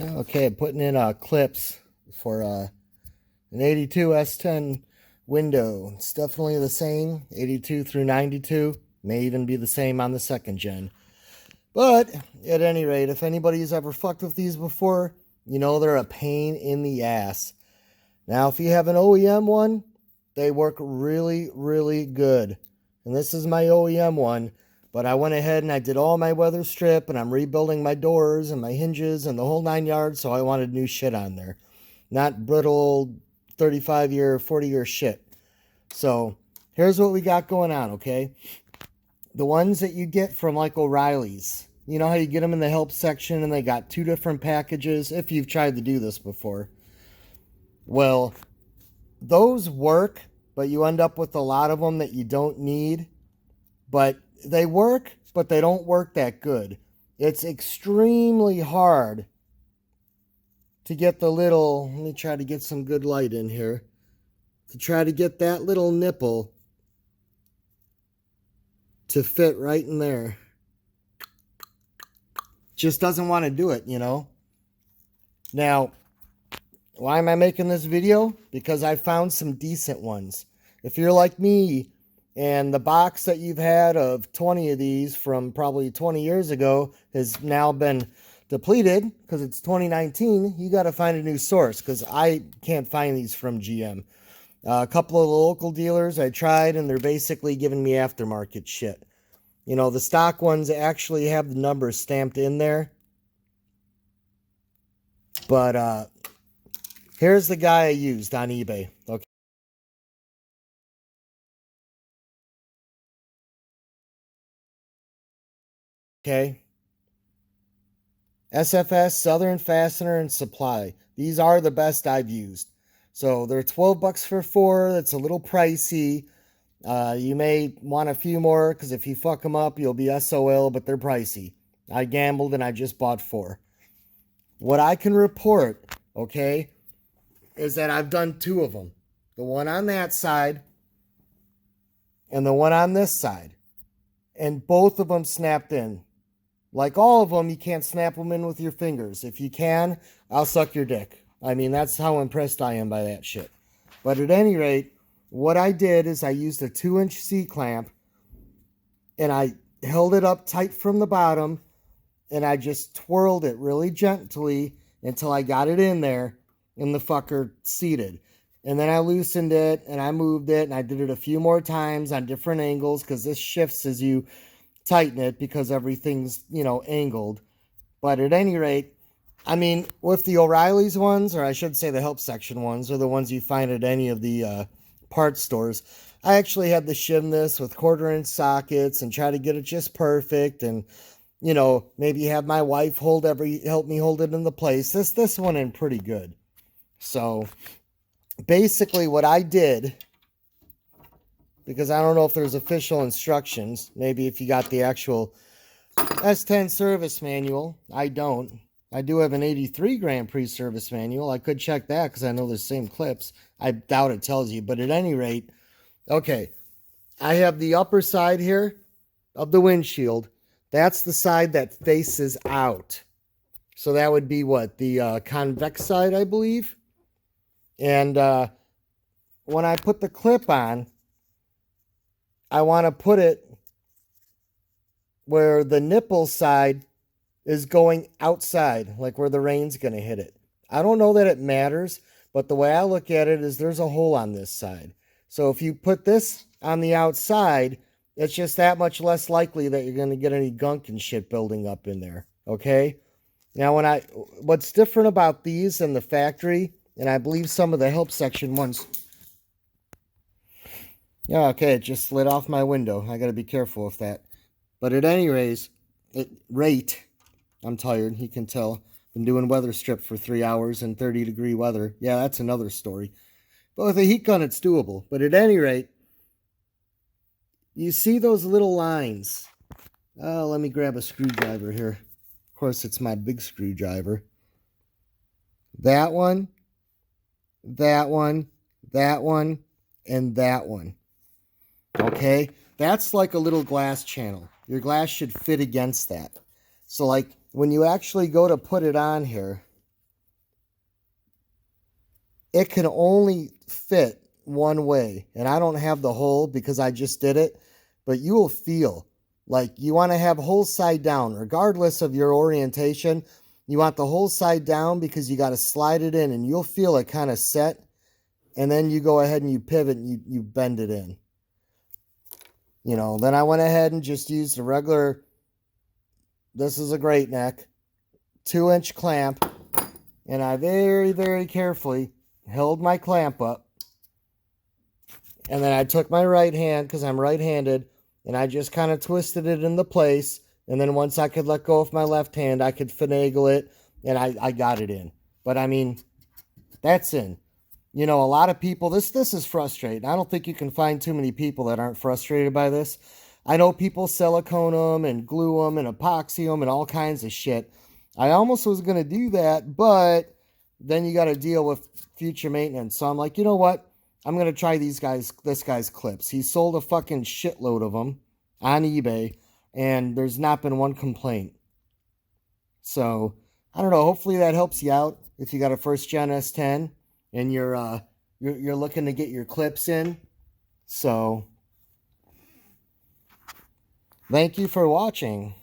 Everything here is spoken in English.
Okay, putting in clips for an 82 S10 window. It's definitely the same, 82 through 92. May even be the same on the second gen. But at any rate, if anybody's ever fucked with these before, you know they're a pain in the ass. Now, if you have an OEM one, they work really, really good. And this is my OEM one. But I went ahead and I did all my weather strip, and I'm rebuilding my doors and my hinges and the whole 9 yards, so I wanted new shit on there. Not brittle 35-year, 40-year shit. So here's what we got going on, okay? The ones that you get from like O'Reilly's. You know how you get them in the help section and they got 2 different packages, if you've tried to do this before. Well, those work, but you end up with a lot of them that you don't need. But they work, but they don't work that good. It's extremely hard to get the little, let me try to get some good light in here, to try to get that little nipple to fit right in there. Just doesn't want to do it, you know. Now, why am I making this video? Because I found some decent ones. If you're like me, and the box that you've had of 20 of these from probably 20 years ago has now been depleted because it's 2019, you got to find a new source, because I can't find these from GM. A couple of the local dealers I tried, and they're basically giving me aftermarket shit. You know, the stock ones actually have the numbers stamped in there. But here's the guy I used on eBay. Okay. Okay. SFS, Southern Fastener, and Supply. These are the best I've used. So they're 12 bucks for 4. That's a little pricey. You may want a few more, because if you fuck them up, you'll be SOL, but they're pricey. I gambled and I just bought 4. What I can report, okay, is that I've done 2 of them. The one on that side and the one on this side. And both of them snapped in. Like all of them, you can't snap them in with your fingers. If you can, I'll suck your dick. I mean, that's how impressed I am by that shit. But at any rate, what I did is I used a 2-inch C-clamp, and I held it up tight from the bottom, and I just twirled it really gently until I got it in there, and the fucker seated. And then I loosened it, and I moved it, and I did it a few more times on different angles, because this shifts as you tighten it, because everything's, you know, angled. But at any rate, I mean, with the O'Reilly's ones, or I should say the help section ones, or the ones you find at any of the parts stores, I actually had to shim this with 1/4-inch sockets and try to get it just perfect, and, you know, maybe have my wife help me hold it into place. This one in pretty good. So basically what I did, because I don't know if there's official instructions, maybe if you got the actual S10 service manual. I don't. I do have an 83 gram pre-service manual. I could check that, because I know the same clips. I doubt it tells you, but at any rate, okay, I have the upper side here of the windshield. That's the side that faces out. So that would be what? The convex side, I believe. And when I put the clip on, I want to put it where the nipple side is going outside, like where the rain's going to hit it. I don't know that it matters, but the way I look at it is there's a hole on this side. So if you put this on the outside, it's just that much less likely that you're going to get any gunk and shit building up in there, okay? Now, what's different about these and the factory, and I believe some of the help section ones, yeah, okay, it just slid off my window. I got to be careful with that. But at any rate, I'm tired. You can tell. Been doing weather strip for 3 hours in 30-degree weather. Yeah, that's another story. But with a heat gun, it's doable. But at any rate, you see those little lines. Oh, let me grab a screwdriver here. Of course, it's my big screwdriver. That one, that one, that one, and that one. Okay? That's like a little glass channel. Your glass should fit against that. So like when you actually go to put it on here, it can only fit one way. And I don't have the hole because I just did it, but you will feel like you want to have whole side down, regardless of your orientation. You want the whole side down because you got to slide it in and you'll feel it kind of set. And then you go ahead and you pivot and you bend it in. You know, then I went ahead and just used a regular, this is a great neck, 2-inch clamp. And I very, very carefully held my clamp up. And then I took my right hand, because I'm right-handed, and I just kind of twisted it into place. And then once I could let go of my left hand, I could finagle it, and I got it in. But I mean, that's in. You know, a lot of people, this is frustrating. I don't think you can find too many people that aren't frustrated by this. I know people silicone them and glue them and epoxy them and all kinds of shit. I almost was going to do that, but then you got to deal with future maintenance. So I'm like, you know what? I'm going to try this guy's clips. He sold a fucking shitload of them on eBay, and there's not been one complaint. So, I don't know. Hopefully that helps you out if you got a first-gen S10 and you're looking to get your clips in. So, thank you for watching.